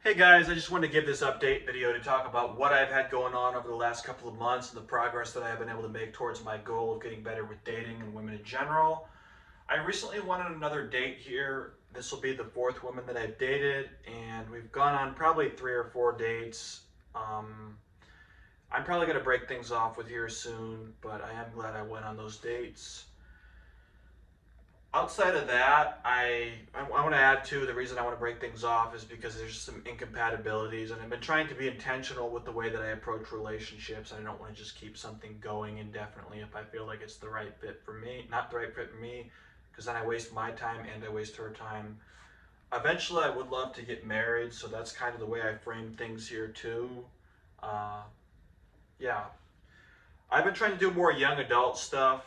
Hey guys, I just wanted to give this update video to talk about what I've had going on over the last couple of months and the progress that I have been able to make towards my goal of getting better with dating and women in general. I recently went on another date here. This will be the fourth woman that I've dated, and we've gone on probably 3 or 4 dates. Um, I'm probably going to break things off with here soon, but I am glad I went on those dates. Outside of that, I want to add too, the reason I want to break things off is because there's some incompatibilities, and I've been trying to be intentional with the way that I approach relationships. I don't want to just keep something going indefinitely if I feel like it's the right fit for me, not the right fit for me, because then I waste my time and I waste her time. Eventually, I would love to get married, so that's kind of the way I frame things here too. Uh, yeah, I've been trying to do more young adult stuff,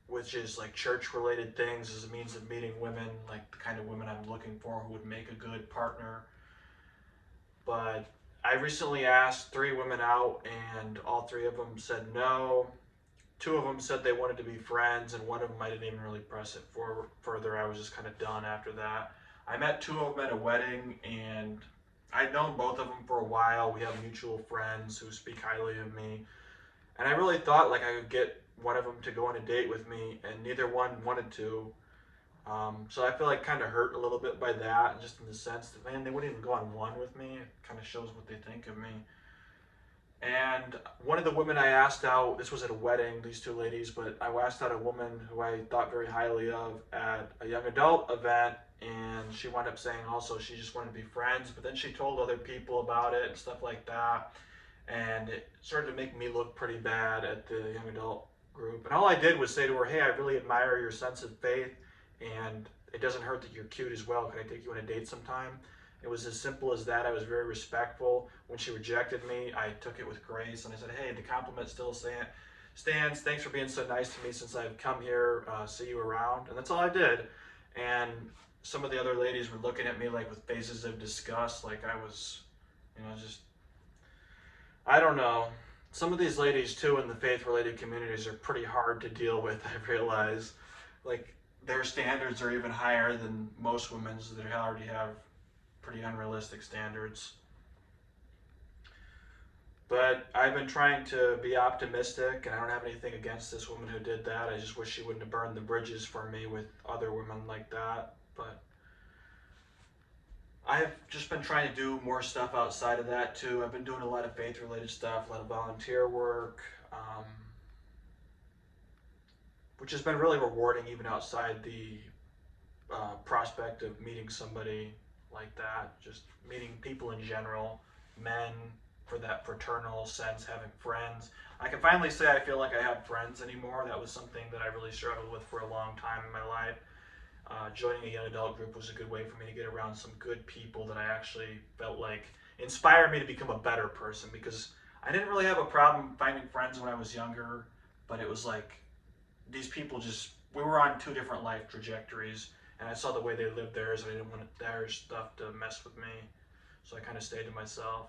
which is like church related things as a means of meeting women, like the kind of women I'm looking for who would make a good partner. But I recently asked 3 women out, and all 3 of them said no. 2 of them said they wanted to be friends, and one of them I didn't even really press it for further. I was just kind of done after that. I met 2 of them at a wedding, and I'd known both of them for a while. We have mutual friends who speak highly of me, and I really thought like I could get one of them to go on a date with me, and neither one wanted to. So I feel like kind of hurt a little bit by that, just in the sense that man, they wouldn't even go on one with me. It kind of shows what they think of me. And one of the women I asked out, this was at a wedding, these 2 ladies, but I asked out a woman who I thought very highly of at a young adult event, and she wound up saying also she just wanted to be friends, but then she told other people about it and stuff like that, and it started to make me look pretty bad at the young adult group. And all I did was say to her, hey, I really admire your sense of faith, and it doesn't hurt that you're cute as well. Can I take you on a date sometime? It was as simple as that. I was very respectful. When she rejected me, I took it with grace, and I said, hey, the compliment still stands. Thanks for being so nice to me since I've come here. See you around. And that's all I did. And some of the other ladies were looking at me like with faces of disgust, like I was, just, I don't know. Some of these ladies, too, in the faith related communities are pretty hard to deal with, I realize. Like, their standards are even higher than most women's that already have pretty unrealistic standards. But I've been trying to be optimistic, and I don't have anything against this woman who did that. I just wish she wouldn't have burned the bridges for me with other women like that. But I've just been trying to do more stuff outside of that too. I've been doing a lot of faith related stuff, a lot of volunteer work, which has been really rewarding even outside the prospect of meeting somebody like that, just meeting people in general, men, for that fraternal sense, having friends. I can finally say I feel like I have friends anymore. That was something that I really struggled with for a long time in my life. Joining a young adult group was a good way for me to get around some good people that I actually felt like inspired me to become a better person, because I didn't really have a problem finding friends when I was younger, but it was like these people just, we were on 2 different life trajectories, and I saw the way they lived theirs, and I didn't want their stuff to mess with me, so I kind of stayed to myself.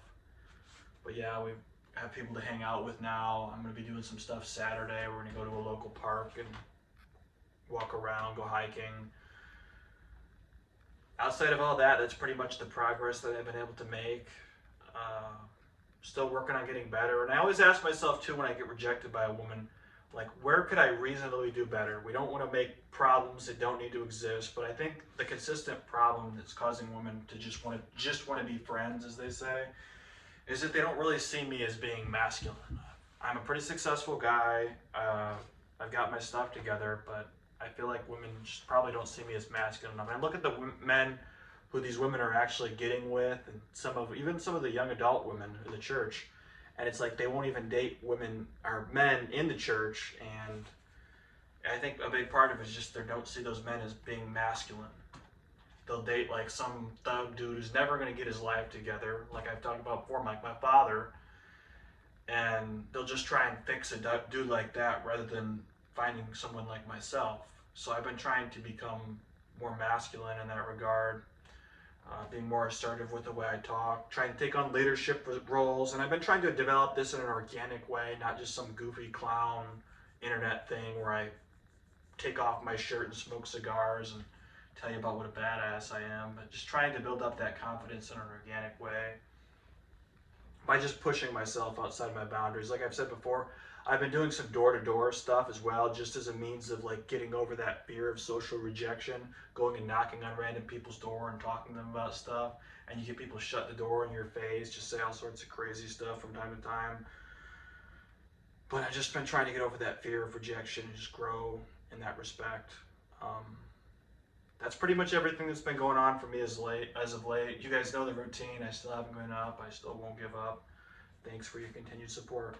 But yeah, we have people to hang out with now. I'm going to be doing some stuff Saturday. We're going to go to a local park and walk around, go hiking. Outside of all that, that's pretty much the progress that I've been able to make. Uh, Still working on getting better. And I always ask myself too when I get rejected by a woman, like, where could I reasonably do better? We don't want to make problems that don't need to exist, but I think the consistent problem that's causing women to just want to be friends, as they say, is that they don't really see me as being masculine. I'm a pretty successful guy. I've got my stuff together, but I feel like women just probably don't see me as masculine enough. And I look at the men who these women are actually getting with, and even some of the young adult women in the church, and it's like they won't even date women or men in the church. And I think a big part of it is just they don't see those men as being masculine. They'll date like some thug dude who's never going to get his life together, like I've talked about before, like my father, and they'll just try and fix a dude like that rather than finding someone like myself. So I've been trying to become more masculine in that regard, being more assertive with the way I talk, trying to take on leadership roles, and I've been trying to develop this in an organic way, not just some goofy clown internet thing where I take off my shirt and smoke cigars and tell you about what a badass I am, but just trying to build up that confidence in an organic way by just pushing myself outside my boundaries. Like I've said before, I've been doing some door-to-door stuff as well, just as a means of like getting over that fear of social rejection, going and knocking on random people's door and talking to them about stuff. And you get people shut the door in your face, just say all sorts of crazy stuff from time to time. But I've just been trying to get over that fear of rejection and just grow in that respect. That's pretty much everything that's been going on for me as of late. You guys know the routine. I still haven't given up. I still won't give up. Thanks for your continued support.